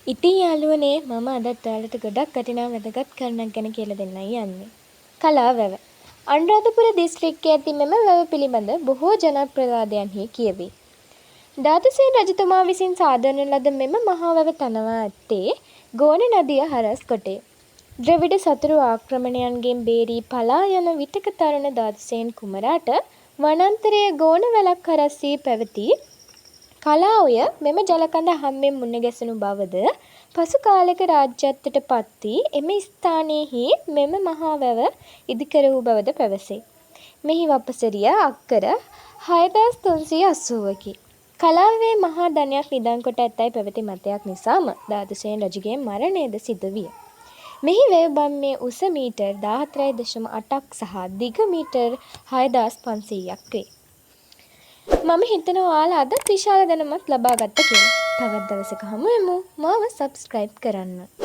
ඉතින් යාළුවනේ මම අදත් ඔයාලට ගොඩක් වටිනා වැදගත් කරුණක් ගැන කියලා දෙන්නයි යන්නේ. කලා වැව. අනුරාධපුර දිස්ත්‍රික්කයේ ඇති මෙම වැව පිළිබඳ බොහෝ ජනප්‍රවාදයන්හි කියවේ. ධාතුසේන රජතුමා විසින් සාදන ලද මෙම මහා වැව තනවා ඇත්තේ ගෝන නදිය හරස් කොටය. ද්‍රවිඩ සතුරු ආක්‍රමණයන්ගෙන් බේරී පලා යන විටක තරුණ ධාතුසේන කුමරාට වනාන්තරයේ ගෝන වැලක් හරස් වී පැවති කලාඔය මෙම ජලකඳ හම්බෙන් මුණ ගැසුණු බවද පසු කාලෙක රාජ්‍යත්වයට පත් වී එම ස්ථානයෙහි මෙම මහා වැව ඉදිකර වූ බවද පැවසේ. මෙහි වපසරිය අක්කර 6380කි. කලාවේ මහා ධනයක් නිදන් කොට ඇතැයි පැවති මතයක් නිසාම ධාතුසේන රජුගේ මරණයද සිදු විය. මෙහි වැව බම්මේ උස මීටර් 14.8ක් සහ දිග මීටර් 6500ක් වේ. මම හිතනවා ඔයාලා අදත් විශාල දැනුමක් ලබා ගත්තා කියලා. තවත් දවසක හමු වෙමු. මාව සබ්ස්ක්‍රයිබ් කරන්න.